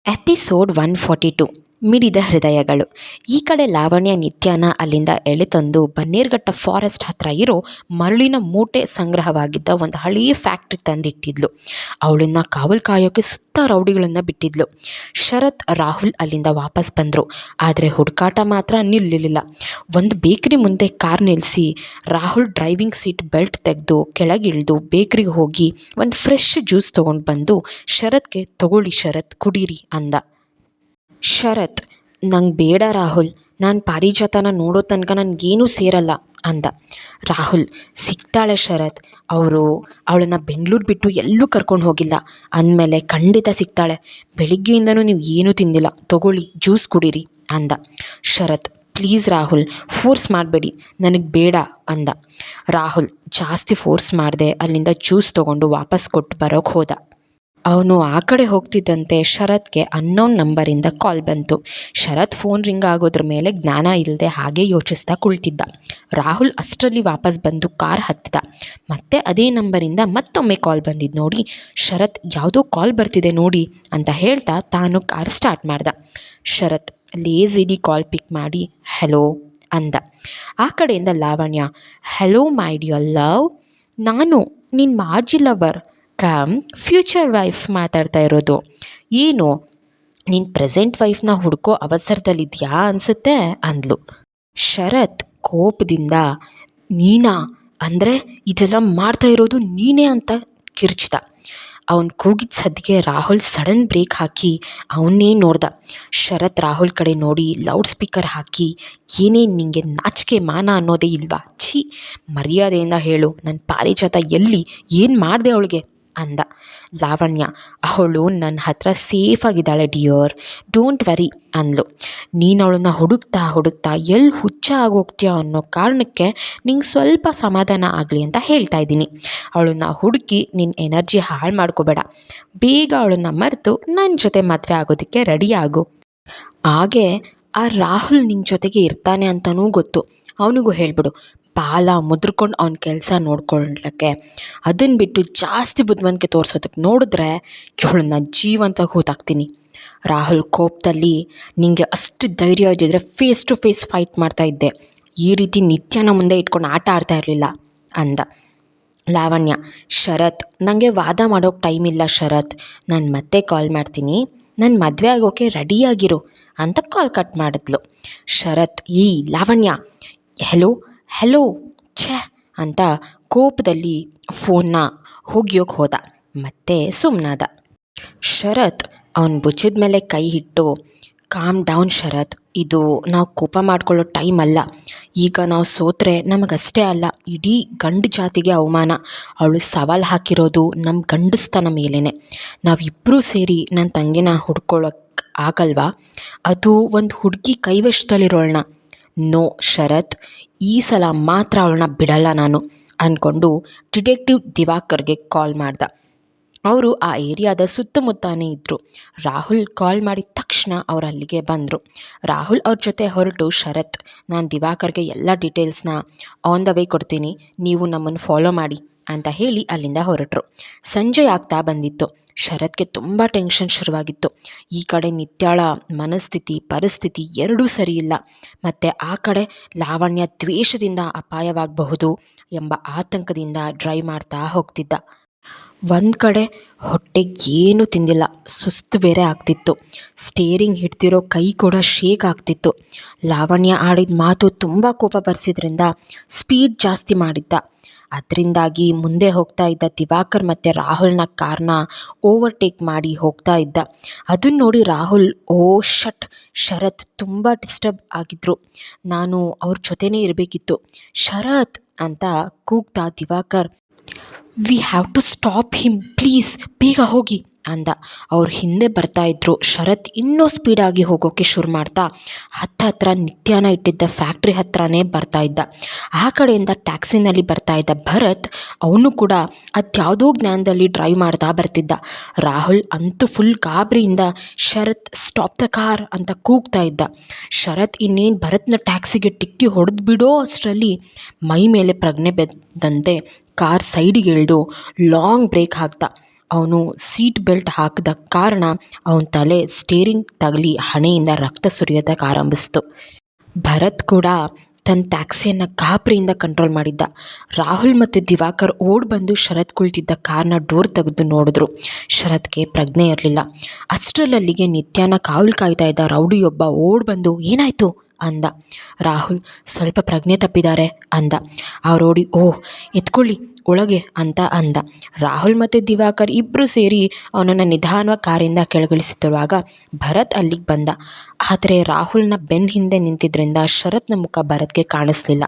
Episode 142 ಮಿಡಿದ ಹೃದಯಗಳು. ಈ ಕಡೆ ಲಾವಣ್ಯ ನಿತ್ಯನ ಅಲ್ಲಿಂದ ಎಳೆತಂದು ಬನ್ನೇರ್ಘಟ್ಟ ಫಾರೆಸ್ಟ್ ಹತ್ರ ಇರೋ ಮರಳಿನ ಮೂಟೆ ಸಂಗ್ರಹವಾಗಿದ್ದ ಒಂದು ಹಳೆಯ ಫ್ಯಾಕ್ಟ್ರಿ ತಂದಿಟ್ಟಿದ್ಲು. ಅವಳನ್ನ ಕಾವಲು ಕಾಯೋಕೆ ಸುತ್ತ ರೌಡಿಗಳನ್ನು ಬಿಟ್ಟಿದ್ಲು. ಶರತ್, ರಾಹುಲ್ ಅಲ್ಲಿಂದ ವಾಪಸ್ ಬಂದರು. ಆದರೆ ಹುಡುಕಾಟ ಮಾತ್ರ ನಿಲ್ಲಲಿಲ್ಲ. ಒಂದು ಬೇಕ್ರಿ ಮುಂದೆ ಕಾರ್ ನಿಲ್ಲಿಸಿ ರಾಹುಲ್ ಡ್ರೈವಿಂಗ್ ಸೀಟ್ ಬೆಲ್ಟ್ ತೆಗೆದು ಕೆಳಗಿಳಿದು ಬೇಕ್ರಿಗೆ ಹೋಗಿ ಒಂದು ಫ್ರೆಶ್ ಜ್ಯೂಸ್ ತೊಗೊಂಡು ಬಂದು ಶರತ್ಗೆ, ತಗೊಳ್ಳಿ ಶರತ್, ಕುಡೀರಿ ಅಂದ. ಶರತ್, ನಂಗೆ ಬೇಡ ರಾಹುಲ್, ನಾನು ಪಾರಿಜಾತನ ನೋಡೋ ತನಕ ನನಗೇನೂ ಸೇರಲ್ಲ ಅಂದ. ರಾಹುಲ್, ಸಿಗ್ತಾಳೆ ಶರತ್, ಅವಳನ್ನು ಬೆಂಗಳೂರು ಬಿಟ್ಟು ಎಲ್ಲೂ ಕರ್ಕೊಂಡು ಹೋಗಿಲ್ಲ ಅಂದಮೇಲೆ ಖಂಡಿತ ಸಿಗ್ತಾಳೆ. ಬೆಳಿಗ್ಗೆಯಿಂದನೂ ನೀವು ಏನೂ ತಿಂದಿಲ್ಲ, ತಗೊಳ್ಳಿ ಜ್ಯೂಸ್ ಕುಡೀರಿ ಅಂದ. ಶರತ್, ಪ್ಲೀಸ್ ರಾಹುಲ್, ಫೋರ್ಸ್ ಮಾಡಬೇಡಿ, ನನಗೆ ಬೇಡ ಅಂದ. ರಾಹುಲ್ ಜಾಸ್ತಿ ಫೋರ್ಸ್ ಮಾಡದೆ ಅಲ್ಲಿಂದ ಜ್ಯೂಸ್ ತೊಗೊಂಡು ವಾಪಸ್ ಕೊಟ್ಟು ಬರೋಕ್ಕೆ ಹೋದ. ಅವನು ಆ ಕಡೆ ಹೋಗ್ತಿದ್ದಂತೆ ಶರತ್ಗೆ ಅನ್ನೋನ್ ನಂಬರಿಂದ ಕಾಲ್ ಬಂತು. ಶರತ್ ಫೋನ್ ರಿಂಗ್ ಆಗೋದ್ರ ಮೇಲೆ ಜ್ಞಾನ ಇಲ್ಲದೆ ಹಾಗೆ ಯೋಚಿಸ್ತಾ ಕುಳಿತಿದ್ದ. ರಾಹುಲ್ ಅಷ್ಟರಲ್ಲಿ ವಾಪಸ್ ಬಂದು ಕಾರ್ ಹತ್ತಿದ. ಮತ್ತೆ ಅದೇ ನಂಬರಿಂದ ಮತ್ತೊಮ್ಮೆ ಕಾಲ್ ಬಂದಿದ್ದು ನೋಡಿ ಶರತ್, ಯಾವುದೋ ಕಾಲ್ ಬರ್ತಿದೆ ನೋಡಿ ಅಂತ ಹೇಳ್ತಾ ತಾನು ಕಾರ್ ಸ್ಟಾರ್ಟ್ ಮಾಡ್ದ. ಶರತ್ ಲೇಜಿಲಿ ಕಾಲ್ ಪಿಕ್ ಮಾಡಿ ಹೆಲೋ ಅಂದ. ಆ ಕಡೆಯಿಂದ Lavanya, hello my dear love, ನಾನು ನಿನ್ನ ಮಾಜಿ ಲವರ್ ಕಮ್ ಫ್ಯೂಚರ್ ವೈಫ್ ಮಾತಾಡ್ತಾ ಇರೋದು. ಏನು ನೀನು ಪ್ರೆಸೆಂಟ್ ವೈಫ್ನ ಹುಡ್ಕೋ ಅವಸರದಲ್ಲಿದೆಯಾ ಅನಿಸುತ್ತೆ ಅಂದ್ಲು. ಶರತ್ ಕೋಪದಿಂದ, ನೀನಾ ಅಂದರೆ ಇದೆಲ್ಲ ಮಾಡ್ತಾ ಇರೋದು ನೀನೇ ಅಂತ ಕಿರ್ಚ್ದ. ಅವನು ಕೂಗಿದ ಸದ್ದಿಗೆ ರಾಹುಲ್ ಸಡನ್ ಬ್ರೇಕ್ ಹಾಕಿ ಅವನ್ನೇ ನೋಡ್ದ. ಶರತ್ ರಾಹುಲ್ ಕಡೆ ನೋಡಿ ಲೌಡ್ ಸ್ಪೀಕರ್ ಹಾಕಿ, ಏನೇನು ನಿಂಗೆ ನಾಚಿಕೆ ಮಾನ ಅನ್ನೋದೇ ಇಲ್ವಾ? ಛೀ, ಮರ್ಯಾದೆಯಿಂದ ಹೇಳು, ನನ್ನ ಪಾರಿಜಾತ ಎಲ್ಲಿ, ಏನು ಮಾಡಿದೆ ಅವಳಿಗೆ ಅಂದ. ಲಾವಣ್ಯ, ಅವಳು ನನ್ನ ಹತ್ರ ಸೇಫಾಗಿದ್ದಾಳೆ ಡಿಯರ್, ಡೋಂಟ್ ವರಿ ಅಂದ್ಲು. ನೀನು ಅವಳನ್ನ ಹುಡುಕ್ತಾ ಎಲ್ಲಿ ಹುಚ್ಚ ಆಗೋಗ್ತೀಯ ಅನ್ನೋ ಕಾರಣಕ್ಕೆ ನಿಂಗೆ ಸ್ವಲ್ಪ ಸಮಾಧಾನ ಆಗಲಿ ಅಂತ ಹೇಳ್ತಾ ಇದ್ದೀನಿ. ಅವಳನ್ನ ಹುಡುಕಿ ನಿನ್ನ ಎನರ್ಜಿ ಹಾಳು ಮಾಡ್ಕೋಬೇಡ. ಬೇಗ ಅವಳನ್ನು ಮರೆತು ನನ್ನ ಜೊತೆ ಮದುವೆ ಆಗೋದಕ್ಕೆ ರೆಡಿ ಆಗು. ಹಾಗೆ ಆ ರಾಹುಲ್ ನಿನ್ನ ಜೊತೆಗೆ ಇರ್ತಾನೆ ಅಂತಲೂ ಗೊತ್ತು, ಅವನಿಗೂ ಹೇಳ್ಬಿಡು. ಬಾಲ ಮುದ್ರಕೊಂಡು ಅವನ ಕೆಲಸ ನೋಡ್ಕೊಳ್ಳಕ್ಕೆ. ಅದನ್ನು ಬಿಟ್ಟು ಜಾಸ್ತಿ ಬುದ್ಧಿವಂತಿಕೆ ತೋರಿಸೋದಕ್ಕೆ ನೋಡಿದ್ರೆ ಇವಳನ್ನ ಜೀವಂತ ಹೂತಾಕ್ತೀನಿ. ರಾಹುಲ್ ಕೋಪದಲ್ಲಿ, ನಿಂಗೆ ಅಷ್ಟು ಧೈರ್ಯ ಇದ್ದಿದ್ರೆ ಫೇಸ್ ಟು ಫೇಸ್ ಫೈಟ್ ಮಾಡ್ತಾ ಇದ್ದೆ, ಈ ರೀತಿ ನಿತ್ಯನ ಮುಂದೆ ಇಟ್ಕೊಂಡು ಆಟ ಆಡ್ತಾ ಇರಲಿಲ್ಲ ಅಂದ. ಲಾವಣ್ಯ, ಶರತ್, ನನಗೆ ವಾದ ಮಾಡೋಕ್ಕೆ ಟೈಮ್ ಇಲ್ಲ ಶರತ್, ನಾನು ಮತ್ತೆ ಕಾಲ್ ಮಾಡ್ತೀನಿ, ನನ್ನ ಮದುವೆ ಆಗೋಕ್ಕೆ ರೆಡಿಯಾಗಿರು ಅಂತ ಕಾಲ್ ಕಟ್ ಮಾಡಿದ್ಲು. ಶರತ್, ಈ ಲಾವಣ್ಯ, ಹೆಲೋ ಛೇ ಅಂತ ಕೋಪದಲ್ಲಿ ಫೋನ್ನ ಹೋಗ್ಯೋಕೆ ಹೋದ. ಮತ್ತೆ ಸುಮ್ಮನಾದ. ಶರತ್ ಅವನ ಭುಜದ ಮೇಲೆ ಕೈ ಇಟ್ಟು, ಕಾಮ್ ಡೌನ್ ಶರತ್, ಇದು ನಾವು ಕೋಪ ಮಾಡ್ಕೊಳ್ಳೋ ಟೈಮ್ ಅಲ್ಲ. ಈಗ ನಾವು ಸೋತ್ರೆ ನಮಗಷ್ಟೇ ಅಲ್ಲ, ಇಡೀ ಗಂಡು ಜಾತಿಗೆ ಅವಮಾನ. ಅವಳು ಸವಾಲು ಹಾಕಿರೋದು ನಮ್ಮ ಗಂಡಸ್ತನ ಮೇಲೇ. ನಾವಿಬ್ಬರೂ ಸೇರಿ ನನ್ನ ತಂಗಿನ ಹುಡ್ಕೊಳ್ಳೋಕ್ಕೆ ಆಗಲ್ವಾ? ಅದು ಒಂದು ಹುಡುಗಿ ಕೈವಶದಲ್ಲಿರೋಳನ್ನ. ನೋ ಶರತ್, ಈ ಸಲ ಮಾತ್ರ ಅವಳನ್ನ ಬಿಡಲ್ಲ ನಾನು ಅಂದ್ಕೊಂಡು ಡಿಟೆಕ್ಟಿವ್ ದಿವಾಕರ್ಗೆ ಕಾಲ್ ಮಾಡ್ದ. ಅವರು ಆ ಏರಿಯಾದ ಸುತ್ತಮುತ್ತನೇ ಇದ್ದರು. ರಾಹುಲ್ ಕಾಲ್ ಮಾಡಿದ ತಕ್ಷಣ ಅವ್ರು ಅಲ್ಲಿಗೆ ಬಂದರು. ರಾಹುಲ್ ಅವ್ರ ಜೊತೆ ಹೊರಟು, ಶರತ್, ನಾನು ದಿವಾಕರ್ಗೆ ಎಲ್ಲ ಡೀಟೇಲ್ಸ್ನ ಆನ್ ದ ವೇ ಕೊಡ್ತೀನಿ, ನೀವು ನಮ್ಮನ್ನು ಫಾಲೋ ಮಾಡಿ ಅಂತ ಹೇಳಿ ಅಲ್ಲಿಂದ ಹೊರಟರು. ಸಂಜೆ ಆಗ್ತಾ ಬಂದಿತ್ತು. ಶರತ್ಗೆ ತುಂಬ ಟೆನ್ಷನ್ ಶುರುವಾಗಿತ್ತು. ಈ ಕಡೆ ನಿತ್ಯಾಳ ಮನಸ್ಥಿತಿ ಪರಿಸ್ಥಿತಿ ಎರಡೂ ಸರಿಯಿಲ್ಲ, ಮತ್ತು ಆ ಕಡೆ ಲಾವಣ್ಯ ದ್ವೇಷದಿಂದ ಅಪಾಯವಾಗಬಹುದು ಎಂಬ ಆತಂಕದಿಂದ ಡ್ರೈವ್ ಮಾಡ್ತಾ ಹೋಗ್ತಿದ್ದ. ಒಂದು ಕಡೆ ಹೊಟ್ಟೆಗೆ ಏನೂ ತಿಂದಿಲ್ಲ, ಸುಸ್ತು ಬೇರೆ ಆಗ್ತಿತ್ತು. ಸ್ಟೇರಿಂಗ್ ಹಿಡ್ತಿರೋ ಕೈ ಕೂಡ ಶೇಕ್ ಆಗ್ತಿತ್ತು. ಲಾವಣ್ಯ ಆಡಿದ ಮಾತು ತುಂಬ ಕೋಪ ಬರ್ಸಿದ್ರಿಂದ ಸ್ಪೀಡ್ ಜಾಸ್ತಿ ಮಾಡಿದ್ದ. ಅದರಿಂದಾಗಿ ಮುಂದೆ ಹೋಗ್ತಾ ಇದ್ದ ದಿವಾಕರ್ ಮತ್ತು ರಾಹುಲ್ನ ಕಾರ್ನ ಓವರ್ಟೇಕ್ ಮಾಡಿ ಹೋಗ್ತಾ ಇದ್ದ. ಅದನ್ನು ನೋಡಿ ರಾಹುಲ್, ಓ ಶಟ್, ಶರತ್ ತುಂಬ ಡಿಸ್ಟರ್ಬ್ ಆಗಿದ್ರು, ನಾನು ಅವ್ರ ಜೊತೆನೇ ಇರಬೇಕಿತ್ತು ಶರತ್ ಅಂತ ಕೂಗ್ತಾ Divakar, we have to stop him please, ಬೇಗ ಹೋಗಿ ಅಂದ. ಅವ್ರು ಹಿಂದೆ ಬರ್ತಾಯಿದ್ರು. ಶರತ್ ಇನ್ನೂ ಸ್ಪೀಡಾಗಿ ಹೋಗೋಕ್ಕೆ ಶುರು ಮಾಡ್ತಾ ಹತ್ರ ನಿತ್ಯನ ಇಟ್ಟಿದ್ದ ಫ್ಯಾಕ್ಟ್ರಿ ಹತ್ರನೇ ಬರ್ತಾಯಿದ್ದ. ಆ ಕಡೆಯಿಂದ ಟ್ಯಾಕ್ಸಿನಲ್ಲಿ ಬರ್ತಾಯಿದ್ದ ಭರತ್, ಅವನು ಕೂಡ ಅದ್ಯಾವುದೋ ಜ್ಞಾನದಲ್ಲಿ ಡ್ರೈವ್ ಮಾಡ್ತಾ ಬರ್ತಿದ್ದ. ರಾಹುಲ್ ಅಂತೂ ಫುಲ್ ಗಾಬರಿಯಿಂದ ಶರತ್ ಸ್ಟಾಪ್ ದ ಕಾರ್ ಅಂತ ಕೂಗ್ತಾ ಇದ್ದ. ಶರತ್ ಇನ್ನೇನು ಭರತ್ನ ಟ್ಯಾಕ್ಸಿಗೆ ಟಿಕ್ಕಿ ಹೊಡೆದು ಬಿಡೋ ಅಷ್ಟರಲ್ಲಿ ಮೈ ಮೇಲೆ ಪ್ರಜ್ಞೆ ಬೆದ್ದಂತೆ ಕಾರ್ ಸೈಡಿಗೆ ಎಳೆದು ಲಾಂಗ್ ಬ್ರೇಕ್ ಹಾಕ್ದ. ಅವನು ಸೀಟ್ ಬೆಲ್ಟ್ ಹಾಕಿದ ಕಾರಣ ಅವನ ತಲೆ ಸ್ಟೇರಿಂಗ್ ತಗಲಿ ಹಣೆಯಿಂದ ರಕ್ತ ಸುರಿಯೋದಕ್ಕೆ ಆರಂಭಿಸ್ತು. ಭರತ್ ಕೂಡ ತನ್ನ ಟ್ಯಾಕ್ಸಿಯನ್ನು ಗಾಬರಿಯಿಂದ ಕಂಟ್ರೋಲ್ ಮಾಡಿದ್ದ. ರಾಹುಲ್ ಮತ್ತು ದಿವಾಕರ್ ಓಡ್ ಬಂದು ಶರತ್ ಕುಳಿತಿದ್ದ ಕಾರ್ನ ಡೋರ್ ತೆಗೆದು ನೋಡಿದ್ರು. ಶರತ್ಗೆ ಪ್ರಜ್ಞೆ ಇರಲಿಲ್ಲ. ಅಷ್ಟರಲ್ಲಿಗೆ ನಿತ್ಯನ ಕಾವಲು ಕಾಯ್ತಾ ಇದ್ದ ರೌಡಿಯೊಬ್ಬ ಓಡ್ ಬಂದು ಏನಾಯಿತು ಅಂದ. ರಾಹುಲ್ ಸ್ವಲ್ಪ ಪ್ರಜ್ಞೆ ತಪ್ಪಿದ್ದಾರೆ ಅಂದ. ಆ ರೌಡಿ ಓಹ್ ಎತ್ಕೊಳ್ಳಿ ಒಳಗೆ ಅಂತ ಅಂದ. ರಾಹುಲ್ ಮತ್ತು ದಿವಾಕರ್ ಇಬ್ಬರು ಸೇರಿ ಅವನನ್ನು ನಿಧಾನವಾಗಿ ಕಾರಿಂದ ಕೆಳಗಿಳಿಸುತ್ತಿರುವಾಗ ಭರತ್ ಅಲ್ಲಿಗೆ ಬಂದ. ಆದರೆ ರಾಹುಲ್ನ ಬೆನ್ನ ಹಿಂದೆ ನಿಂತಿದ್ದರಿಂದ ಶರತ್ನ ಮುಖ ಭರತ್ಗೆ ಕಾಣಿಸ್ಲಿಲ್ಲ.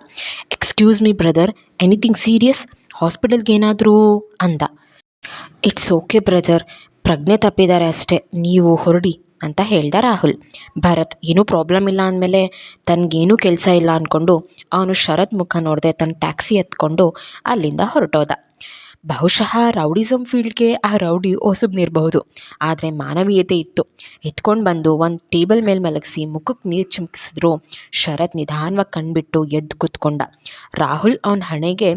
Excuse me brother, anything serious? ಹಾಸ್ಪಿಟಲ್ಗೆ ಏನಾದರೂ ಅಂದ. ಇಟ್ಸ್ ಓಕೆ ಬ್ರದರ್, ಪ್ರಜ್ಞೆ ತಪ್ಪಿದ್ದಾರೆ ಅಷ್ಟೇ, ನೀವು ಹೊರಡಿ ಅಂತ ಹೇಳ್ದ ರಾಹುಲ್. ಭರತ್ ಏನೂ ಪ್ರಾಬ್ಲಮ್ ಇಲ್ಲ ಅಂದಮೇಲೆ ತನಗೇನೂ ಕೆಲಸ ಇಲ್ಲ ಅಂದ್ಕೊಂಡು ಅವನು ಶರತ್ ಮುಖ ನೋಡದೆ ತನ್ನ ಟ್ಯಾಕ್ಸಿ ಎತ್ಕೊಂಡು ಅಲ್ಲಿಂದ ಹೊರಟೋದ. ಬಹುಶಃ ರೌಡಿಸಮ್ ಫೀಲ್ಡ್ಗೆ ಆ ರೌಡಿ ಹೊಸಬ್ನಿರಬಹುದು, ಆದರೆ ಮಾನವೀಯತೆ ಇತ್ತು. ಎತ್ಕೊಂಡು ಬಂದು ಒಂದು ಟೇಬಲ್ ಮೇಲೆ ಮಲಗಿಸಿ ಮುಖಕ್ಕೆ ನೀರು ಚಿಮುಕಿಸಿದ್ರು. ಶರತ್ ನಿಧಾನವಾಗಿ ಕಣ್ಬಿಟ್ಟು ಎದ್ದು ಕೂತ್ಕೊಂಡ. ರಾಹುಲ್ ಅವನ ಹಣೆಗೆ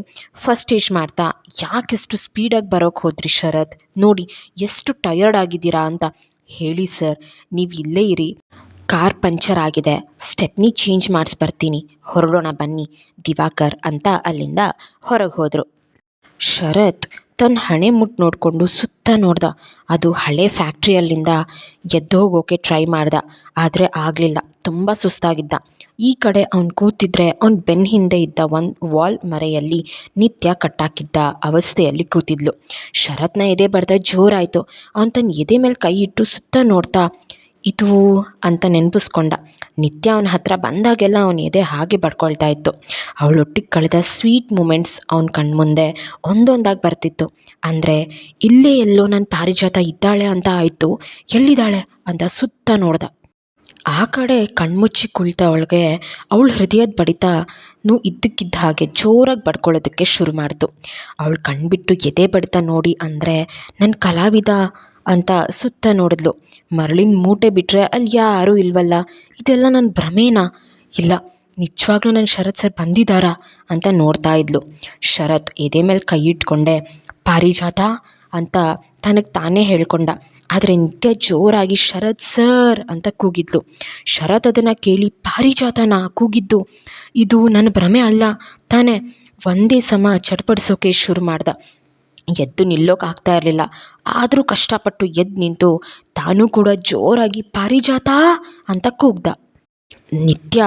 ಫಸ್ಟ್ ಸ್ಟೇಜ್ ಮಾಡ್ತಾ, ಯಾಕೆಷ್ಟು ಸ್ಪೀಡಾಗಿ ಬರೋಕ್ಕೆ ಹೋದ್ರಿ ಶರತ್, ನೋಡಿ ಎಷ್ಟು ಟಯರ್ಡ್ ಆಗಿದ್ದೀರಾ ಅಂತ. ಹೇಳಿ ಸರ್, ನೀವು ಇಲ್ಲೇ ಇರಿ, ಕಾರ್ ಪಂಚರ್ ಆಗಿದೆ, ಸ್ಟೆಪ್ನಿ ಚೇಂಜ್ ಮಾಡಿಸ್ಬರ್ತೀನಿ, ಹೊರಡೋಣ ಬನ್ನಿ ದಿವಾಕರ್ ಅಂತ ಅಲ್ಲಿಂದ ಹೊರಗೆ ಹೋದರು. ಶರತ್ ತನ್ನ ಹಣೆ ಮುಟ್ಟು ನೋಡಿಕೊಂಡು ಸುತ್ತ ನೋಡ್ದ. ಅದು ಹಳೆ ಫ್ಯಾಕ್ಟ್ರಿಯಲ್ಲಿಂದ ಎದ್ದು ಹೋಗೋಕೆ ಟ್ರೈ ಮಾಡ್ದ, ಆದರೆ ಆಗಲಿಲ್ಲ. ತುಂಬ ಸುಸ್ತಾಗಿದ್ದ. ಈ ಕಡೆ ಅವ್ನು ಕೂತಿದ್ರೆ ಅವ್ನ ಬೆನ್ನ ಹಿಂದೆ ಇದ್ದ ಒಂದು ವಾಲ್ ಮರೆಯಲ್ಲಿ ನಿತ್ಯ ಕಟ್ಟಾಕಿದ್ದ ಅವಸ್ಥೆಯಲ್ಲಿ ಕೂತಿದ್ಲು. ಶರತ್ನ ಎದೆ ಬಡ್ದ ಜೋರಾಯಿತು. ಅವನು ತನ್ನ ಎದೆ ಮೇಲೆ ಕೈ ಇಟ್ಟು ಸುತ್ತ ನೋಡ್ತಾ ಇದು ಅಂತ ನೆನಪಿಸ್ಕೊಂಡ. ನಿತ್ಯ ಅವನ ಹತ್ರ ಬಂದಾಗೆಲ್ಲ ಅವನ ಎದೆ ಹಾಗೆ ಬಡ್ಕೊಳ್ತಾ ಇತ್ತು. ಅವಳೊಟ್ಟಿಗೆ ಕಳೆದ ಸ್ವೀಟ್ ಮೂಮೆಂಟ್ಸ್ ಅವನ ಕಣ್ಮುಂದೆ ಒಂದೊಂದಾಗಿ ಬರ್ತಿತ್ತು. ಅಂದರೆ ಇಲ್ಲೇ ಎಲ್ಲೋ ನನ್ನ ಪಾರಿಜಾತ ಇದ್ದಾಳೆ ಅಂತ ಆಯಿತು, ಎಲ್ಲಿದ್ದಾಳೆ ಅಂತ ಸುತ್ತ ನೋಡ್ದ. ಆ ಕಡೆ ಕಣ್ಮುಚ್ಚಿ ಕುಳಿತವಳಿಗೆ ಅವಳ ಹೃದಯದ ಬಡಿತನೂ ಇದ್ದಕ್ಕಿದ್ದ ಹಾಗೆ ಜೋರಾಗಿ ಬಡ್ಕೊಳ್ಳೋದಕ್ಕೆ ಶುರು ಮಾಡ್ತು. ಅವಳು ಕಣ್ಬಿಟ್ಟು ಎದೆ ಬಡಿತ ನೋಡಿ ಅಂದರೆ ನನ್ನ ಕಲಾವಿದ ಅಂತ ಸುತ್ತ ನೋಡಿದ್ಲು. ಮರಳಿನ ಮೂಟೆ ಬಿಟ್ಟರೆ ಅಲ್ಲಿ ಯಾರೂ ಇಲ್ವಲ್ಲ, ಇದೆಲ್ಲ ನನ್ನ ಭ್ರಮೇನಾ? ಇಲ್ಲ, ನಿಜವಾಗ್ಲೂ ನನ್ನ ಶರತ್ ಸರ್ ಬಂದಿದ್ದಾರಾ ಅಂತ ನೋಡ್ತಾ ಇದ್ಲು. ಶರತ್ ಎದೆ ಮೇಲೆ ಕೈ ಇಟ್ಕೊಂಡೆ ಪಾರಿಜಾತ ಅಂತ ತನಗೆ ತಾನೇ ಹೇಳ್ಕೊಂಡ. ಆದರೆ ನಿತ್ಯ ಜೋರಾಗಿ ಶರತ್ ಸರ್ ಅಂತ ಕೂಗಿದ್ಲು. ಶರತ್ ಅದನ್ನು ಕೇಳಿ ಪಾರಿಜಾತನ ಕೂಗಿದ್ದು, ಇದು ನನ್ನ ಭ್ರಮೆ ಅಲ್ಲ ತಾನೇ? ಒಂದೇ ಸಮ ಚಡ್ಪಡಿಸೋಕೆ ಶುರು ಮಾಡ್ದ. ಎದ್ದು ನಿಲ್ಲೋಕೆ ಆಗ್ತಾ ಇರಲಿಲ್ಲ. ಆದರೂ ಕಷ್ಟಪಟ್ಟು ಎದ್ದು ನಿಂತು ತಾನೂ ಕೂಡ ಜೋರಾಗಿ ಪಾರಿಜಾತ ಅಂತ ಕೂಗ್ದ. ನಿತ್ಯ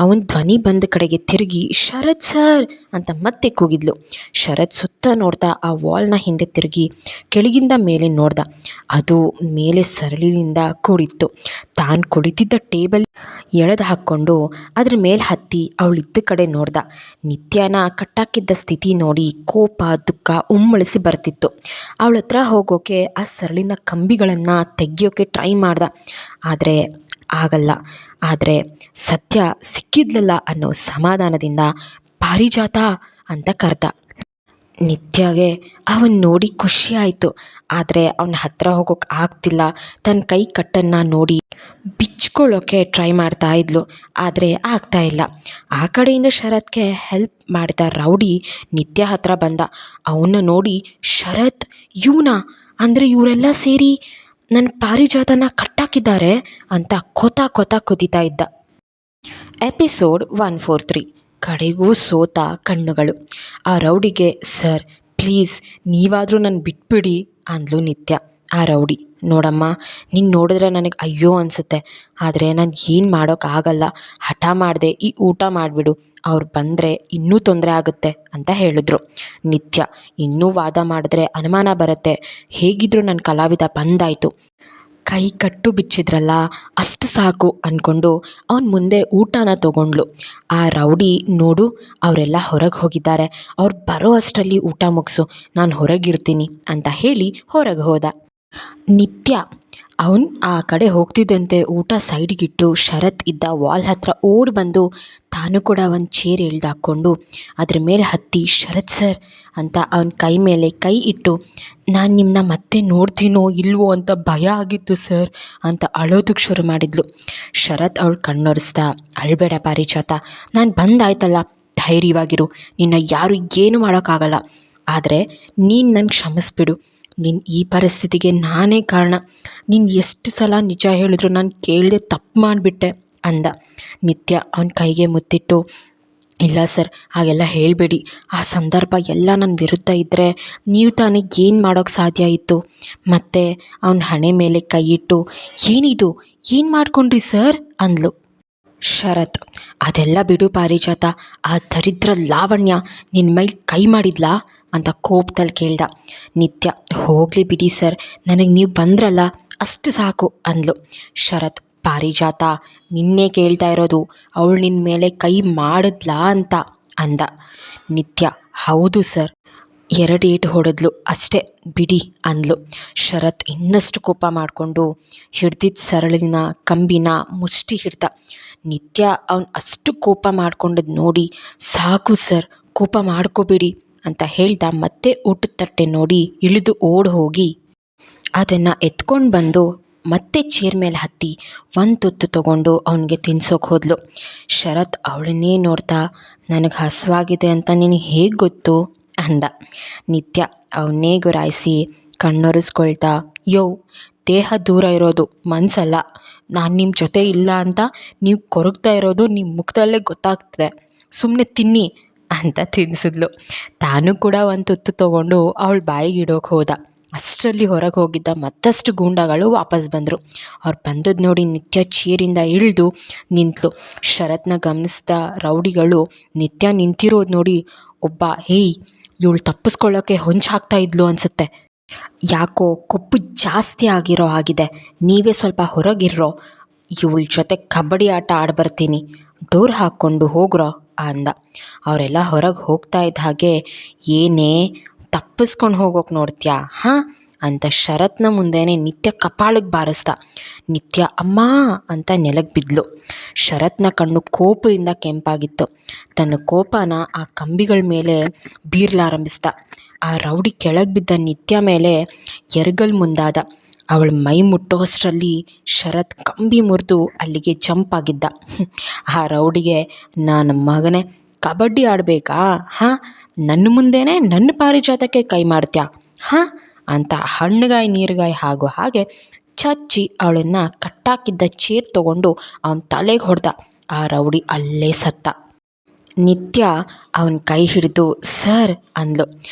ಅವನ ಧ್ವನಿ ಬಂದ ಕಡೆಗೆ ತಿರುಗಿ ಶರತ್ ಸರ್ ಅಂತ ಮತ್ತೆ ಕೂಗಿದ್ಲು. ಶರತ್ ಸುತ್ತ ನೋಡ್ತಾ ಆ ವಾಲ್ನ ಹಿಂದೆ ತಿರುಗಿ ಕೆಳಗಿಂದ ಮೇಲೆ ನೋಡ್ದ. ಅದು ಮೇಲೆ ಸರಳಿನಿಂದ ಕೂಡಿತ್ತು. ತಾನು ಕುಳಿತಿದ್ದ ಟೇಬಲ್ ಎಳೆದು ಹಾಕ್ಕೊಂಡು ಅದ್ರ ಮೇಲೆ ಹತ್ತಿ ಅವಳಿದ್ದ ಕಡೆ ನೋಡ್ದ. ನಿತ್ಯನ ಕಟ್ಟಾಕಿದ್ದ ಸ್ಥಿತಿ ನೋಡಿ ಕೋಪ ದುಃಖ ಉಮ್ಮಳಿಸಿ ಬರ್ತಿತ್ತು. ಅವಳ ಹತ್ರ ಹೋಗೋಕೆ ಆ ಸರಳಿನ ಕಂಬಿಗಳನ್ನು ತೆಗಿಯೋಕೆ ಟ್ರೈ ಮಾಡ್ದ, ಆದರೆ ಆಗಲ್ಲ. ಆದರೆ ಸತ್ಯ ಸಿಕ್ಕಿದ್ಲಲ್ಲ ಅನ್ನೋ ಸಮಾಧಾನದಿಂದ ಪಾರಿಜಾತ ಅಂತ ಕರೆದ. ನಿತ್ಯಗೆ ಅವನ್ ನೋಡಿ ಖುಷಿ ಆಯಿತು, ಆದರೆ ಅವನ ಹತ್ರ ಹೋಗೋಕೆ ಆಗ್ತಿಲ್ಲ. ತನ್ನ ಕೈ ಕಟ್ಟನ್ನು ನೋಡಿ ಬಿಚ್ಕೊಳ್ಳೋಕೆ ಟ್ರೈ ಮಾಡ್ತಾ ಇದ್ಲು, ಆದರೆ ಆಗ್ತಾ ಇಲ್ಲ. ಆ ಕಡೆಯಿಂದ ಶರತ್ಗೆ ಹೆಲ್ಪ್ ಮಾಡಿದ ರೌಡಿ ನಿತ್ಯ ಹತ್ರ ಬಂದ. ಅವನ್ನ ನೋಡಿ ಶರತ್ ಇವನಾ, ಅಂದರೆ ಇವರೆಲ್ಲ ಸೇರಿ ನನ್ನ ಪಾರಿಜಾತನ ಕಟ್ಟಾಕಿದ್ದಾರೆ ಅಂತ ಕೊತ ಕುದಿತಾ ಇದ್ದ. ಎಪಿಸೋಡ್ 143 ಕಡೆಗೂ ಸೋತ ಕಣ್ಣುಗಳು. ಆ ರೌಡಿಗೆ ಸರ್ ಪ್ಲೀಸ್ ನೀವಾದರೂ ನನ್ನ ಬಿಟ್ಬಿಡಿ ಅಂದ್ಲು ನಿತ್ಯ. ಆ ರೌಡಿ ನೋಡಮ್ಮ, ನೀನು ನೋಡಿದ್ರೆ ನನಗೆ ಅಯ್ಯೋ ಅನಿಸುತ್ತೆ, ಆದರೆ ನಾನು ಏನು ಮಾಡೋಕ್ಕಾಗಲ್ಲ, ಹಠ ಮಾಡಿದೆ, ಈ ಊಟ ಮಾಡಿಬಿಡು, ಅವ್ರು ಬಂದರೆ ಇನ್ನೂ ತೊಂದರೆ ಆಗುತ್ತೆ ಅಂತ ಹೇಳಿದ್ರು. ನಿತ್ಯ ಇನ್ನೂ ವಾದ ಮಾಡಿದ್ರೆ ಅನುಮಾನ ಬರುತ್ತೆ, ಹೇಗಿದ್ರು ನನ್ನ ಕಲಾವಿದ ಬಂದಾಯಿತು, ಕೈ ಕಟ್ಟು ಬಿಚ್ಚಿದ್ರಲ್ಲ ಅಷ್ಟು ಸಾಕು ಅಂದ್ಕೊಂಡು ಅವನ ಮುಂದೆ ಊಟನ ತೊಗೊಂಡ್ಳು. ಆ ರೌಡಿ ನೋಡು ಅವರೆಲ್ಲ ಹೊರಗೆ ಹೋಗಿದ್ದಾರೆ, ಅವ್ರು ಬರೋ ಅಷ್ಟರಲ್ಲಿ ಊಟ ಮುಗಿಸು, ನಾನು ಹೊರಗಿರ್ತೀನಿ ಅಂತ ಹೇಳಿ ಹೊರಗೆ ಹೋದ. ನಿತ್ಯ ಅವನು ಆ ಕಡೆ ಹೋಗ್ತಿದ್ದಂತೆ ಊಟ ಸೈಡಿಗಿಟ್ಟು ಶರತ್ ಇದ್ದ ವಾಲ್ ಹತ್ರ ಓಡಿ ಬಂದು ತಾನು ಕೂಡ ಒಂದು ಚೇರ್ ಎಳ್ದಾಕೊಂಡು ಅದ್ರ ಮೇಲೆ ಹತ್ತಿ ಶರತ್ ಸರ್ ಅಂತ ಅವನ ಕೈ ಮೇಲೆ ಕೈ ಇಟ್ಟು ನಾನು ನಿಮ್ಮನ್ನ ಮತ್ತೆ ನೋಡ್ತೀನೋ ಇಲ್ವೋ ಅಂತ ಭಯ ಆಗಿತ್ತು ಸರ್ ಅಂತ ಅಳೋದಕ್ಕೆ ಶುರು ಮಾಡಿದ್ಲು. ಶರತ್ ಅವಳು ಕಣ್ಣೊರೆಸ್ದ, ಅಳಬೇಡ ಪಾರಿಜಾತ, ನಾನು ಬಂದಾಯ್ತಲ್ಲ, ಧೈರ್ಯವಾಗಿರು, ನಿನ್ನ ಯಾರು ಏನು ಮಾಡೋಕ್ಕಾಗಲ್ಲ, ಆದರೆ ನೀನು ನನ್ನ ಕ್ಷಮಿಸ್ಬಿಡು, ನಿನ್ನ ಈ ಪರಿಸ್ಥಿತಿಗೆ ನಾನೇ ಕಾರಣ. ನೀನು ಎಷ್ಟು ಸಲ ನಿಜ ಹೇಳಿದ್ರು ನಾನು ಕೇಳದೆ ತಪ್ಪು ಮಾಡಿಬಿಟ್ಟೆ ಅಂದ. ನಿತ್ಯ ಅವನ ಕೈಗೆ ಮುತ್ತಿಟ್ಟು, ಇಲ್ಲ ಸರ್, ಹಾಗೆಲ್ಲ ಹೇಳಬೇಡಿ. ಆ ಸಂದರ್ಭ ಎಲ್ಲ ನನ್ನ ವಿರುದ್ಧ ಇದ್ದರೆ ನೀವು ತಾನೇ ಏನು ಮಾಡೋಕ್ಕೆ ಸಾಧ್ಯ ಇತ್ತು? ಮತ್ತು ಅವನ ಹಣೆ ಮೇಲೆ ಕೈ ಇಟ್ಟು, ಏನಿದು, ಏನು ಮಾಡ್ಕೊಂಡ್ರಿ ಸರ್ ಅಂದ್ಲು. ಶರತ್, ಅದೆಲ್ಲ ಬಿಡು ಪಾರಿಜಾತ, ಆ ದರಿದ್ರ ಲಾವಣ್ಯ ನಿನ್ನ ಮೇಲೆ ಕೈ ಮಾಡಿದ್ಲಾ ಅಂತ ಕೋಪದಲ್ಲಿ ಕೇಳ್ದ. ನಿತ್ಯ, ಹೋಗಲಿ ಬಿಡಿ ಸರ್, ನನಗೆ ನೀವು ಬಂದ್ರಲ್ಲ ಅಷ್ಟು ಸಾಕು ಅಂದ್ಲು. ಶರತ್, ಪಾರಿಜಾತ, ನಿನ್ನೆ ಕೇಳ್ತಾ ಇರೋದು, ಅವಳು ನಿನ್ನ ಮೇಲೆ ಕೈ ಮಾಡಿದ್ಲಾ ಅಂತ ಅಂದ. ನಿತ್ಯ, ಹೌದು ಸರ್, 2 ಏಟು ಹೊಡೆದ್ಲು ಅಷ್ಟೇ ಬಿಡಿ ಅಂದ್ಲು. ಶರತ್ ಇನ್ನಷ್ಟು ಕೋಪ ಮಾಡಿಕೊಂಡು ಹಿಡ್ದಿದ್ದ ಸರಳಿನ ಕಂಬಿನ ಮುಷ್ಟಿ ಹಿಡ್ದ. ನಿತ್ಯ ಅವನು ಅಷ್ಟು ಕೋಪ ಮಾಡ್ಕೊಂಡದ್ದು ನೋಡಿ, ಸಾಕು ಸರ್, ಕೋಪ ಮಾಡ್ಕೋಬೇಡಿ ಅಂತ ಹೇಳ್ದ. ಮತ್ತೆ ಊಟದ ತಟ್ಟೆ ನೋಡಿ ಇಳಿದು ಓಡಿ ಹೋಗಿ ಅದನ್ನು ಎತ್ಕೊಂಡು ಬಂದು ಮತ್ತೆ ಚೇರ್ ಮೇಲೆ ಹತ್ತಿ ಒಂದು ತುತ್ತು ತೊಗೊಂಡು ಅವನಿಗೆ ತಿನ್ಸೋಕೆ ಹೋದ್ಲು. ಶರತ್ ಅವಳನ್ನೇ ನೋಡ್ತಾ, ನನಗೆ ಹಸುವಾಗಿದೆ ಅಂತ ನಿನಗೆ ಹೇಗೆ ಗೊತ್ತು ಅಂದ. ನಿತ್ಯ ಅವನ್ನೇ ಗುರಾಯಿಸಿ ಕಣ್ಣೊರೆಸ್ಕೊಳ್ತಾ, ಯೋ, ದೇಹ ದೂರ ಇರೋದು ಮನಸ್ಸಲ್ಲ. ನಾನು ನಿಮ್ಮ ಜೊತೆ ಇಲ್ಲ ಅಂತ ನೀವು ಕೊರಗ್ತಾ ಇರೋದು ನಿಮ್ಮ ಮುಖದಲ್ಲೇ ಗೊತ್ತಾಗ್ತದೆ. ಸುಮ್ಮನೆ ತಿನ್ನಿ ಅಂತ ತಿನ್ನಿಸಿದ್ಲು. ತಾನು ಕೂಡ ಒಂದು ತುತ್ತು ತೊಗೊಂಡು ಅವಳ ಬಾಯಿಗೆ ಇಡೋಕೆ ಹೋದ. ಅಷ್ಟರಲ್ಲಿ ಹೊರಗೆ ಹೋಗಿದ್ದ ಮತ್ತಷ್ಟು ಗೂಂಡಾಗಳು ವಾಪಸ್ ಬಂದರು. ಅವ್ರು ಬಂದದ್ದು ನೋಡಿ ನಿತ್ಯ ಚೇರಿಂದ ಇಳಿದು ನಿಂತಳು. ಶರತ್ನ ಗಮನಿಸಿದ ರೌಡಿಗಳು ನಿತ್ಯ ನಿಂತಿರೋದು ನೋಡಿ, ಒಬ್ಬ, ಹೇಯ್, ಇವಳು ತಪ್ಪಿಸ್ಕೊಳ್ಳೋಕ್ಕೆ ಹೊಂಚು ಹಾಕ್ತಾ ಇದ್ಲು ಅನಿಸುತ್ತೆ, ಯಾಕೋ ಕೊಪ್ಪು ಜಾಸ್ತಿ ಆಗಿರೋ ಆಗಿದೆ, ನೀವೇ ಸ್ವಲ್ಪ ಹೊರಗಿರೋ, ಇವಳ ಜೊತೆ ಕಬಡ್ಡಿ ಆಟ ಆಡ್ಬರ್ತೀನಿ, ಡೋರ್ ಹಾಕ್ಕೊಂಡು ಹೋಗ್ರೋ ಅಂದ. ಅವರೆಲ್ಲ ಹೊರಗೆ ಹೋಗ್ತಾ ಇದ್ದ ಹಾಗೆ, ಏನೇ ತಪ್ಪಿಸ್ಕೊಂಡು ಹೋಗೋಕೆ ನೋಡ್ತೀಯಾ ಹಾಂ ಅಂತ ಶರತ್ನ ಮುಂದೆನೇ ನಿತ್ಯ ಕಪಾಳಿಗೆ ಬಾರಿಸ್ದ. ನಿತ್ಯ ಅಮ್ಮ ಅಂತ ನೆಲಕ್ಕೆ ಬಿದ್ಲು. ಶರತ್ನ ಕಣ್ಣು ಕೋಪದಿಂದ ಕೆಂಪಾಗಿತ್ತು. ತನ್ನ ಕೋಪನ ಆ ಕಂಬಿಗಳ ಮೇಲೆ ಬೀರ್ಲಾರಂಭಿಸ್ದ. ಆ ರೌಡಿ ಕೆಳಗೆ ಬಿದ್ದ ನಿತ್ಯ ಮೇಲೆ ಎರಗಲ್ ಮುಂದಾದ. ಅವಳ ಮೈ ಮುಟ್ಟೋಷ್ಟರಲ್ಲಿ ಶರತ್ ಕಂಬಿ ಮುರಿದು ಅಲ್ಲಿಗೆ ಜಂಪ್ ಆಗಿದ್ದ. ಆ ರೌಡಿಗೆ, ನನ್ನ ಮಗನೇ, ಕಬಡ್ಡಿ ಆಡಬೇಕಾ ಹಾಂ, ನನ್ನ ಮುಂದೆನೇ ನನ್ನ ಪಾರಿಜಾತಕ್ಕೆ ಕೈ ಮಾಡ್ತೀಯಾ ಹಾಂ ಅಂತ ಹಣ್ಣುಗಾಯಿ ನೀರುಗಾಯಿ ಆಗೋ ಹಾಗೆ ಚಚ್ಚಿ ಅವಳನ್ನು ಕಟ್ಟಾಕಿದ್ದ ಚೇರ್ ತೊಗೊಂಡು ಅವನ ತಲೆಗೆ ಹೊಡೆದ. ಆ ರೌಡಿ ಅಲ್ಲೇ ಸತ್ತ. ನಿತ್ಯ ಅವನ ಕೈ ಹಿಡಿದು ಸರ್ ಅಂದ್ಲು.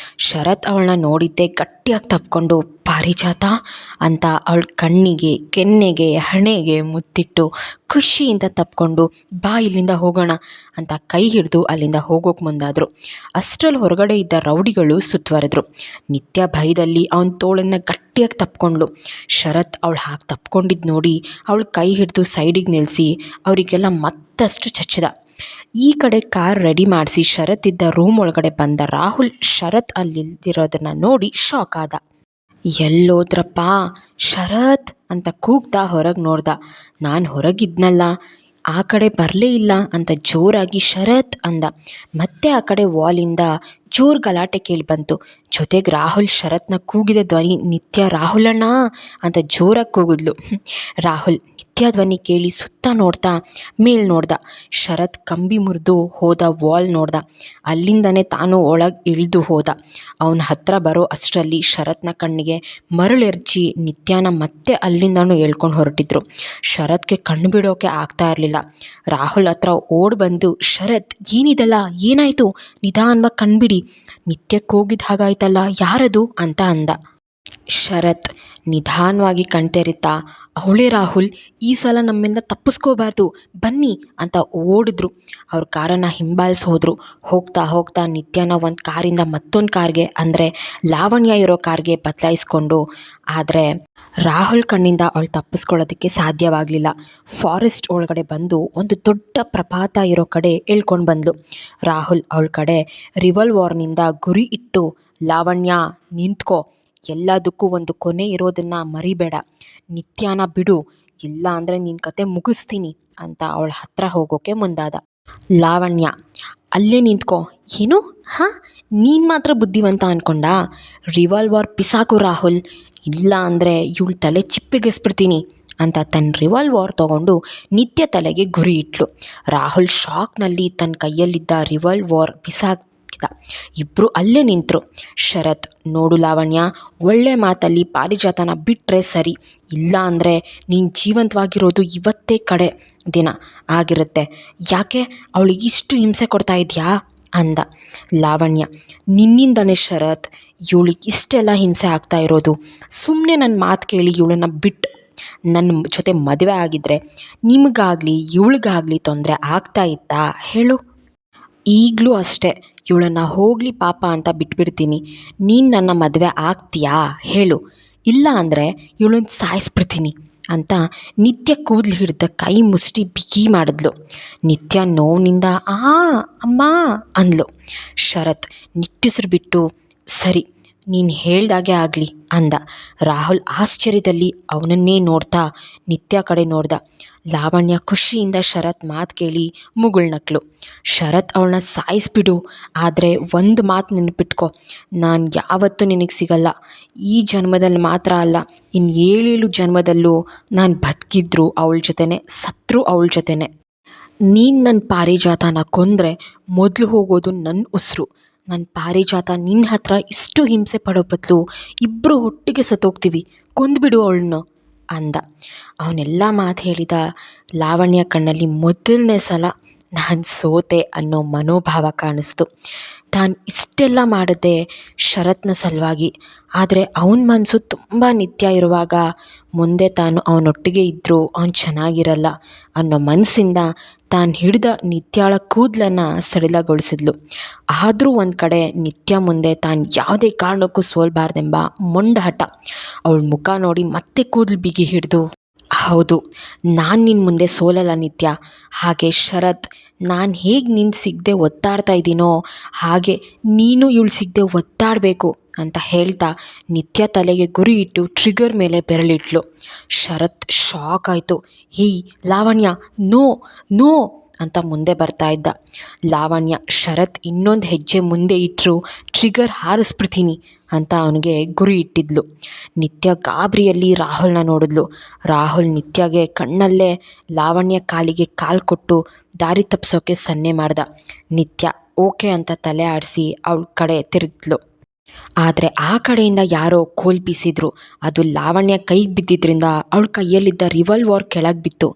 ಶರತ್ ಅವಳನ್ನ ನೋಡಿದ್ದೆ ಗಟ್ಟಿಯಾಗಿ ತಪ್ಕೊಂಡು, ಪಾರಿಜಾತ ಅಂತ ಅವಳ ಕಣ್ಣಿಗೆ, ಕೆನ್ನೆಗೆ, ಹಣೆಗೆ ಮುತ್ತಿಟ್ಟು ಖುಷಿಯಿಂದ ತಪ್ಕೊಂಡು, ಬಾ ಇಲ್ಲಿಂದ ಹೋಗೋಣ ಅಂತ ಕೈ ಹಿಡಿದು ಅಲ್ಲಿಂದ ಹೋಗೋಕೆ ಮುಂದಾದರು. ಅಷ್ಟರಲ್ಲಿ ಹೊರಗಡೆ ಇದ್ದ ರೌಡಿಗಳು ಸುತ್ತುವರೆದ್ರು. ನಿತ್ಯ ಭಯದಲ್ಲಿ ಅವನ ತೋಳನ್ನು ಗಟ್ಟಿಯಾಗಿ ತಪ್ಕೊಂಡ್ಳು. ಶರತ್ ಅವಳು ಹಾಗೆ ತಪ್ಕೊಂಡಿದ್ದು ನೋಡಿ ಅವಳ ಕೈ ಹಿಡಿದು ಸೈಡಿಗೆ ನಿಲ್ಲಿಸಿ ಅವರಿಗೆಲ್ಲ ಮತ್ತಷ್ಟು ಚಚ್ಚಿದ. ಈ ಕಡೆ ಕಾರ್ ರೆಡಿ ಮಾಡಿಸಿ ಶರತ್ ಇದ್ದ ರೂಮ್ ಒಳಗಡೆ ಬಂದ ರಾಹುಲ್ ಶರತ್ ಅಲ್ಲಿಲ್ದಿರೋದನ್ನು ನೋಡಿ ಶಾಕ್ ಆದ. ಎಲ್ಲೋದ್ರಪ್ಪ ಶರತ್ ಅಂತ ಕೂಗ್ದ ಹೊರಗೆ ನೋಡ್ದ. ನಾನು ಹೊರಗಿದ್ನಲ್ಲ, ಆ ಕಡೆ ಬರಲೇ ಇಲ್ಲ ಅಂತ ಜೋರಾಗಿ ಶರತ್ ಅಂದ. ಮತ್ತೆ ಆ ಕಡೆ ವಾಲಿಂದ ಜೋರು ಗಲಾಟೆ ಕೇಳಿ ಬಂತು. ಜೊತೆಗೆ ರಾಹುಲ್ ಶರತ್ನ ಕೂಗಿದ ಧ್ವನಿ ನಿತ್ಯ ರಾಹುಲಣ್ಣ ಅಂತ ಜೋರಾಗಿ ಕೂಗಿದ್ಲು. ರಾಹುಲ್ ನಿತ್ಯ ಧ್ವನಿ ಕೇಳಿ ಸುತ್ತ ನೋಡ್ತಾ ಮೇಲ್ ನೋಡ್ದ. ಶರತ್ ಕಂಬಿ ಮುರಿದು ಹೋದ ವಾಲ್ ನೋಡ್ದ. ಅಲ್ಲಿಂದನೇ ತಾನು ಒಳಗೆ ಇಳಿದು ಹೋದ. ಅವನ ಹತ್ರ ಬರೋ ಅಷ್ಟರಲ್ಲಿ ಶರತ್ನ ಕಣ್ಣಿಗೆ ಮರಳೆರ್ಚಿ ನಿತ್ಯನ ಮತ್ತೆ ಅಲ್ಲಿಂದನೂ ಹೇಳ್ಕೊಂಡು ಹೊರಟಿದ್ರು. ಶರತ್ಗೆ ಕಣ್ಣು ಬಿಡೋಕೆ ಆಗ್ತಾ ಇರಲಿಲ್ಲ. ರಾಹುಲ್ ಹತ್ರ ಓಡಿ ಬಂದು, ಶರತ್ ಏನಿದೆಲ್ಲ, ಏನಾಯಿತು, ನಿಧಾನವಾಗಿ ಕಣ್ಬಿಡಿ, ನಿತ್ಯಕ್ಕೆ ಹೋಗಿದ್ದ ಹಾಗಾಯ್ತಲ್ಲ, ಯಾರದು ಅಂತ ಅಂದ. ಶರತ್ ನಿಧಾನವಾಗಿ ಕಣ್ತೆರಿತಾ, ಅವಳೇ ರಾಹುಲ್, ಈ ಸಲ ನಮ್ಮಿಂದ ತಪ್ಪಿಸ್ಕೋಬಾರ್ದು, ಬನ್ನಿ ಅಂತ ಓಡಿದ್ರು. ಅವ್ರ ಕಾರನ್ನು ಹಿಂಬಾಲಿಸಿ ಹೋದರು. ಹೋಗ್ತಾ ಹೋಗ್ತಾ ನಿತ್ಯನ ಒಂದು ಕಾರಿಂದ ಮತ್ತೊಂದು ಕಾರ್ಗೆ, ಅಂದರೆ ಲಾವಣ್ಯ ಇರೋ ಕಾರ್ಗೆ ಬದಲಾಯಿಸ್ಕೊಂಡು, ಆದರೆ ರಾಹುಲ್ ಕಣ್ಣಿಂದ ಅವಳು ತಪ್ಪಿಸ್ಕೊಳ್ಳೋದಕ್ಕೆ ಸಾಧ್ಯವಾಗಲಿಲ್ಲ. ಫಾರೆಸ್ಟ್ ಒಳಗಡೆ ಬಂದು ಒಂದು ದೊಡ್ಡ ಪ್ರಪಾತ ಇರೋ ಕಡೆ ಎಳ್ಕೊಂಡು ಬಂದ್ಲು. ರಾಹುಲ್ ಅವಳ ಕಡೆ ರಿವಾಲ್ವರ್ನಿಂದ ಗುರಿ ಇಟ್ಟು, ಲಾವಣ್ಯ ನಿಂತ್ಕೋ, ಎಲ್ಲದಕ್ಕೂ ಒಂದು ಕೊನೆ ಇರೋದನ್ನು ಮರಿಬೇಡ, ನಿತ್ಯನ ಬಿಡು, ಇಲ್ಲ ಅಂದರೆ ನಿನ್ನ ಕತೆ ಮುಗಿಸ್ತೀನಿ ಅಂತ ಅವಳ ಹತ್ರ ಹೋಗೋಕೆ ಮುಂದಾದ. ಲಾವಣ್ಯ, ಅಲ್ಲೇ ನಿಂತ್ಕೋ, ಏನು ಹಾಂ, ನೀನು ಮಾತ್ರ ಬುದ್ಧಿವಂತ ಅಂದ್ಕೊಂಡ, ರಿವಾಲ್ವರ್ ಪಿಸಾಕು ರಾಹುಲ್, ಇಲ್ಲ ಅಂದರೆ ಇವಳು ತಲೆ ಚಿಪ್ಪಿಗೆಸ್ಬಿಡ್ತೀನಿ ಅಂತ ತನ್ನ ರಿವಾಲ್ವರ್ ತೊಗೊಂಡು ನಿತ್ಯ ತಲೆಗೆ ಗುರಿ ಇಟ್ಲು. ರಾಹುಲ್ ಶಾಕ್ನಲ್ಲಿ ತನ್ನ ಕೈಯಲ್ಲಿದ್ದ ರಿವಾಲ್ವರ್ ಬಿಸಾಕಿ ಹಾಕಿದ. ಇಬ್ಬರು ಅಲ್ಲೇ ನಿಂತರು. ಶರತ್, ನೋಡು ಲಾವಣ್ಯ, ಒಳ್ಳೆ ಮಾತಲ್ಲಿ ಪಾರಿಜಾತನ ಬಿಟ್ಟರೆ ಸರಿ, ಇಲ್ಲ ಅಂದರೆ ನೀನು ಜೀವಂತವಾಗಿರೋದು ಇವತ್ತೇ ಕಡೆ ದಿನ ಆಗಿರುತ್ತೆ. ಯಾಕೆ ಅವಳಿಗೆ ಇಷ್ಟು ಹಿಂಸೆ ಕೊಡ್ತಾ ಇದೆಯಾ ಅಂದ. ಲಾವಣ್ಯ, ನಿನ್ನಿಂದನೇ ಶರತ್ ಇವಳಿಗೆ ಇಷ್ಟೆಲ್ಲ ಹಿಂಸೆ ಆಗ್ತಾ ಇರೋದು. ಸುಮ್ಮನೆ ನನ್ನ ಮಾತು ಕೇಳಿ ಇವಳನ್ನ ಬಿಟ್ಟು ನನ್ನ ಜೊತೆ ಮದುವೆ ಆಗಿದ್ದರೆ ನಿಮಗಾಗಲಿ ಇವಳಿಗಾಗಲಿ ತೊಂದರೆ ಆಗ್ತಾ ಇತ್ತಾ ಹೇಳು? ಈಗಲೂ ಅಷ್ಟೇ, ಇವಳನ್ನು ಹೋಗಲಿ ಪಾಪ ಅಂತ ಬಿಟ್ಬಿಡ್ತೀನಿ. ನೀನು ನನ್ನ ಮದುವೆ ಆಗ್ತೀಯಾ ಹೇಳು? ಇಲ್ಲ ಅಂದರೆ ಇವಳನ್ನ ಸಾಯಿಸ್ಬಿಡ್ತೀನಿ ಅಂತ ನಿತ್ಯ ಕೂದಲು ಹಿಡ್ದ ಕೈ ಮುಷ್ಟಿ ಬಿಗಿ ಮಾಡಿದ್ಲು. ನಿತ್ಯ ನೋವಿನಿಂದ ಅಮ್ಮ ಅಂದ್ಲು. ಶರತ್ ನಿಟ್ಟುಸಿರು ಬಿಟ್ಟು, ಸರಿ ನೀನು ಹೇಳ್ದಾಗೆ ಆಗಲಿ ಅಂದ. ರಾಹುಲ್ ಆಶ್ಚರ್ಯದಲ್ಲಿ ಅವನನ್ನೇ ನೋಡ್ತಾ ನಿತ್ಯ ಕಡೆ ನೋಡ್ದ. ಲಾವಣ್ಯ ಖುಷಿಯಿಂದ ಶರತ್ ಮಾತು ಕೇಳಿ ಮುಗುಳ್ನಕ್ಳು. ಶರತ್ ಅವಳನ್ನ ಸಾಯಿಸ್ಬಿಡು, ಆದರೆ ಒಂದು ಮಾತು ನೆನಪಿಟ್ಕೊ, ನಾನು ಯಾವತ್ತೂ ನಿನಗೆ ಸಿಗಲ್ಲ. ಈ ಜನ್ಮದಲ್ಲಿ ಮಾತ್ರ ಅಲ್ಲ, ಇನ್ನು 7 ಜನ್ಮದಲ್ಲೂ ನಾನು ಬದುಕಿದ್ರು ಅವಳ ಜೊತೆನೆ, ಸತ್ರು ಅವಳ ಜೊತೆನೆ. ನೀನು ನನ್ನ ಪಾರಿಜಾತನ ಕೊಂದರೆ ಮೊದಲು ಹೋಗೋದು ನನ್ನ ಉಸಿರು. ನನ್ನ ಪಾರಿಜಾತ ನಿನ್ನ ಹತ್ರ ಇಷ್ಟು ಹಿಂಸೆ ಪಡೋ ಬದಲು ಇಬ್ಬರು ಒಟ್ಟಿಗೆ ಸತ್ತೋಗ್ತೀವಿ, ಕೊಂದುಬಿಡು ಅವಳನ್ನು ಅಂದ. ಅವನೆಲ್ಲ ಮಾತು ಹೇಳಿದ ಲಾವಣ್ಯ ಕಣ್ಣಲ್ಲಿ ಮೊದಲನೇ ಸಲ ನಾನು ಸೋತೆ ಅನ್ನೋ ಮನೋಭಾವ ಕಾಣಿಸ್ತು. ತಾನು ಇಷ್ಟೆಲ್ಲ ಮಾಡಿದ್ದೆ ಶರತ್ನ ಸಲುವಾಗಿ, ಆದರೆ ಅವನ ಮನಸ್ಸು ತುಂಬ ನಿತ್ಯ ಇರುವಾಗ ಮುಂದೆ ತಾನು ಅವನೊಟ್ಟಿಗೆ ಇದ್ದರೂ ಅವನು ಚೆನ್ನಾಗಿರಲ್ಲ ಅನ್ನೋ ಮನಸ್ಸಿಂದ ತಾನು ಹಿಡಿದ ನಿತ್ಯಾಳ ಕೂದಲನ್ನು ಸಡಿಲಗೊಳಿಸಿದ್ಲು. ಆದರೂ ಒಂದು ಕಡೆ ನಿತ್ಯ ಮುಂದೆ ತಾನು ಯಾವುದೇ ಕಾರಣಕ್ಕೂ ಸೋಲ್ಬಾರ್ದೆಂಬ ಮೊಂಡ ಹಠ. ಅವಳ ಮುಖ ನೋಡಿ ಮತ್ತೆ ಕೂದಲು ಬಿಗಿ ಹಿಡಿದು, ಹೌದು, ನಾನು ನಿನ್ನ ಮುಂದೆ ಸೋಲಲ್ಲ ನಿತ್ಯ. ಹಾಗೆ ಶರತ್, ನಾನು ಹೇಗೆ ನಿನ್ನ ಸಿಗದೆ ಒತ್ತಾಡ್ತಾ ಇದ್ದೀನೋ ಹಾಗೆ ನೀನು ಇವಳು ಸಿಗದೆ ಒತ್ತಾಡಬೇಕು ಅಂತ ಹೇಳ್ತಾ ನಿತ್ಯ ತಲೆಗೆ ಗುರಿ ಇಟ್ಟು ಟ್ರಿಗರ್ ಮೇಲೆ ಬೆರಳಿಟ್ಲು. ಶರತ್ ಶಾಕ್ ಆಯಿತು. ಹೇ ಲಾವಣ್ಯ, ನೋ ನೋ ಅಂತ ಮುಂದೆ ಬರ್ತಾ ಇದ್ದ. ಲಾವಣ್ಯ, ಶರತ್ ಇನ್ನೊಂದು ಹೆಜ್ಜೆ ಮುಂದೆ ಇಟ್ಟರು ಟ್ರಿಗರ್ ಹಾರಿಸ್ಬಿಡ್ತೀನಿ ಅಂತ ಅವನಿಗೆ ಗುರಿ ಇಟ್ಟಿದ್ಲು. ನಿತ್ಯ ಗಾಬರಿಯಲ್ಲಿ ರಾಹುಲ್ನ ನೋಡಿದ್ಲು. ರಾಹುಲ್ ನಿತ್ಯಗೆ ಕಣ್ಣಲ್ಲೇ ಲಾವಣ್ಯ ಕಾಲಿಗೆ ಕಾಲು ಕೊಟ್ಟು ದಾರಿ ತಪ್ಪಿಸೋಕೆ ಸನ್ನೆ ಮಾಡ್ದ. ನಿತ್ಯ ಓಕೆ ಅಂತ ತಲೆ ಆಡಿಸಿ ಅವಳ ಕಡೆ ತಿರುಗಿದ್ಲು. ಆದರೆ ಆ ಕಡೆಯಿಂದ ಯಾರೋ ಕೋಲ್ ಬೀಸಿದ್ರು. ಅದು ಲಾವಣ್ಯ ಕೈಗೆ ಬಿದ್ದಿದ್ದರಿಂದ ಅವಳ ಕೈಯಲ್ಲಿದ್ದ ರಿವಾಲ್ವರ್ ಕೆಳಗೆ ಬಿತ್ತು.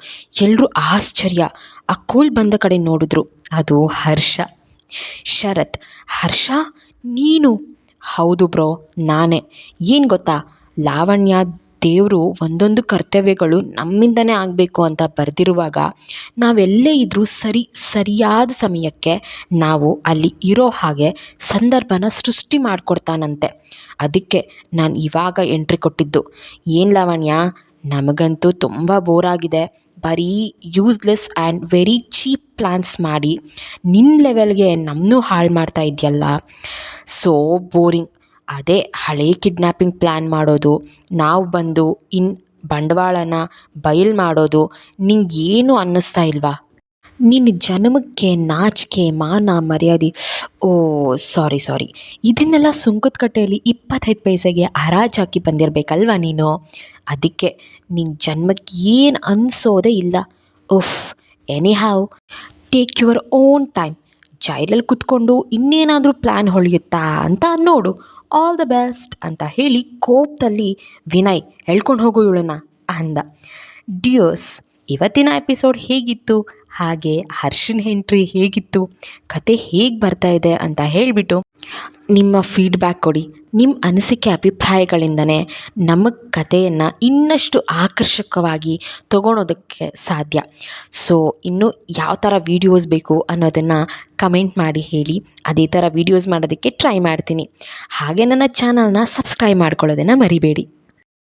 ಎಲ್ಲರೂ ಆಶ್ಚರ್ಯ. ಆ ಕೋಲ್ ಬಂದ ಕಡೆ ನೋಡಿದ್ರು. ಅದು ಹರ್ಷ. ಶರತ್, ಹರ್ಷ ನೀನು? ಹೌದು ಬ್ರೋ, ನಾನೇ. ಏನು ಗೊತ್ತಾ, ಲಾವಣ್ಯ ದೇವರು ಒಂದೊಂದು ಕರ್ತವ್ಯಗಳು ನಮ್ಮಿಂದನೇ ಆಗಬೇಕು ಅಂತ ಬರೆದಿರುವಾಗ ನಾವೆಲ್ಲೇ ಇದ್ದರೂ ಸರಿಯಾದ ಸಮಯಕ್ಕೆ ನಾವು ಅಲ್ಲಿ ಇರೋ ಹಾಗೆ ಸಂದರ್ಭನ ಸೃಷ್ಟಿ ಮಾಡಿಕೊಡ್ತಾನಂತೆ. ಅದಕ್ಕೆ ನಾನು ಇವಾಗ ಎಂಟ್ರಿ ಕೊಟ್ಟಿದ್ದು. ಏನು ಲಾವಣ್ಯ, ನಮಗಂತೂ ತುಂಬ ಬೋರಾಗಿದೆ. ಬರೀ useless and very cheap plans ಮಾಡಿ ನಿನ್ನ ಲೆವೆಲ್ಗೆ ನಮ್ಮನ್ನೂ ಹಾಳು ಮಾಡ್ತಾ ಇದೆಯಲ್ಲ, ಸೋ ಬೋರಿಂಗ್. ಅದೇ ಹಳೆ ಕಿಡ್ನ್ಯಾಪಿಂಗ್ ಪ್ಲ್ಯಾನ್ ಮಾಡೋದು, ನಾವು ಬಂದು ಬಂಡವಾಳನ ಬಯಲು ಮಾಡೋದು ನಿಂಗೇನು ಅನ್ನಿಸ್ತಾ ಇಲ್ವಾ? ನಿನ್ನ ಜನ್ಮಕ್ಕೆ ನಾಚಿಕೆ ಮಾನ ಮರ್ಯಾದೆ, ಓ ಸಾರಿ, ಇದನ್ನೆಲ್ಲ ಸುಂಕದ ಕಟ್ಟೆಯಲ್ಲಿ 25 ಪೈಸೆಗೆ ಹರಾಜು ಹಾಕಿ ಬಂದಿರಬೇಕಲ್ವ ನೀನು. ಅದಕ್ಕೆ ನಿನ್ನ ಜನ್ಮಕ್ಕೆ ಏನು ಅನಿಸೋದೇ ಇಲ್ಲ. ಉಫ್, anyhow, take your own time. ಜೈಲಲ್ಲಿ ಕುತ್ಕೊಂಡು ಇನ್ನೇನಾದರೂ ಪ್ಲ್ಯಾನ್ ಹೊಳೆಯುತ್ತಾ ಅಂತ ನೋಡು. ಆಲ್ ದ ಬೆಸ್ಟ್ ಅಂತ ಹೇಳಿ ಕೋಪದಲ್ಲಿ ವಿನಯ್ ಹೇಳ್ಕೊಂಡು ಹೋಗು ಇವಳನ್ನ ಅಂದ. ಡಿಯರ್ಸ್, ಇವತ್ತಿನ ಎಪಿಸೋಡ್ ಹೇಗಿತ್ತು, ಹಾಗೆ ಹರ್ಷನ್ ಎಂಟ್ರಿ ಹೇಗಿತ್ತು, ಕತೆ ಹೇಗೆ ಬರ್ತಾ ಇದೆ ಅಂತ ಹೇಳಿಬಿಟ್ಟು ನಿಮ್ಮ ಫೀಡ್ಬ್ಯಾಕ್ ಕೊಡಿ. ನಿಮ್ಮ ಅನಿಸಿಕೆ ಅಭಿಪ್ರಾಯಗಳಿಂದನೇ ನಮ್ಮ ಕಥೆಯನ್ನು ಇನ್ನಷ್ಟು ಆಕರ್ಷಕವಾಗಿ ತಗೊಳೋದಕ್ಕೆ ಸಾಧ್ಯ. ಸೊ ಇನ್ನು ಯಾವ ಥರ ವೀಡಿಯೋಸ್ ಬೇಕು ಅನ್ನೋದನ್ನು ಕಮೆಂಟ್ ಮಾಡಿ ಹೇಳಿ. ಅದೇ ಥರ ವೀಡಿಯೋಸ್ ಮಾಡೋದಕ್ಕೆ ಟ್ರೈ ಮಾಡ್ತೀನಿ. ಹಾಗೆ ನನ್ನ ಚಾನಲ್ನ ಸಬ್ಸ್ಕ್ರೈಬ್ ಮಾಡ್ಕೊಳ್ಳೋದನ್ನು ಮರಿಬೇಡಿ.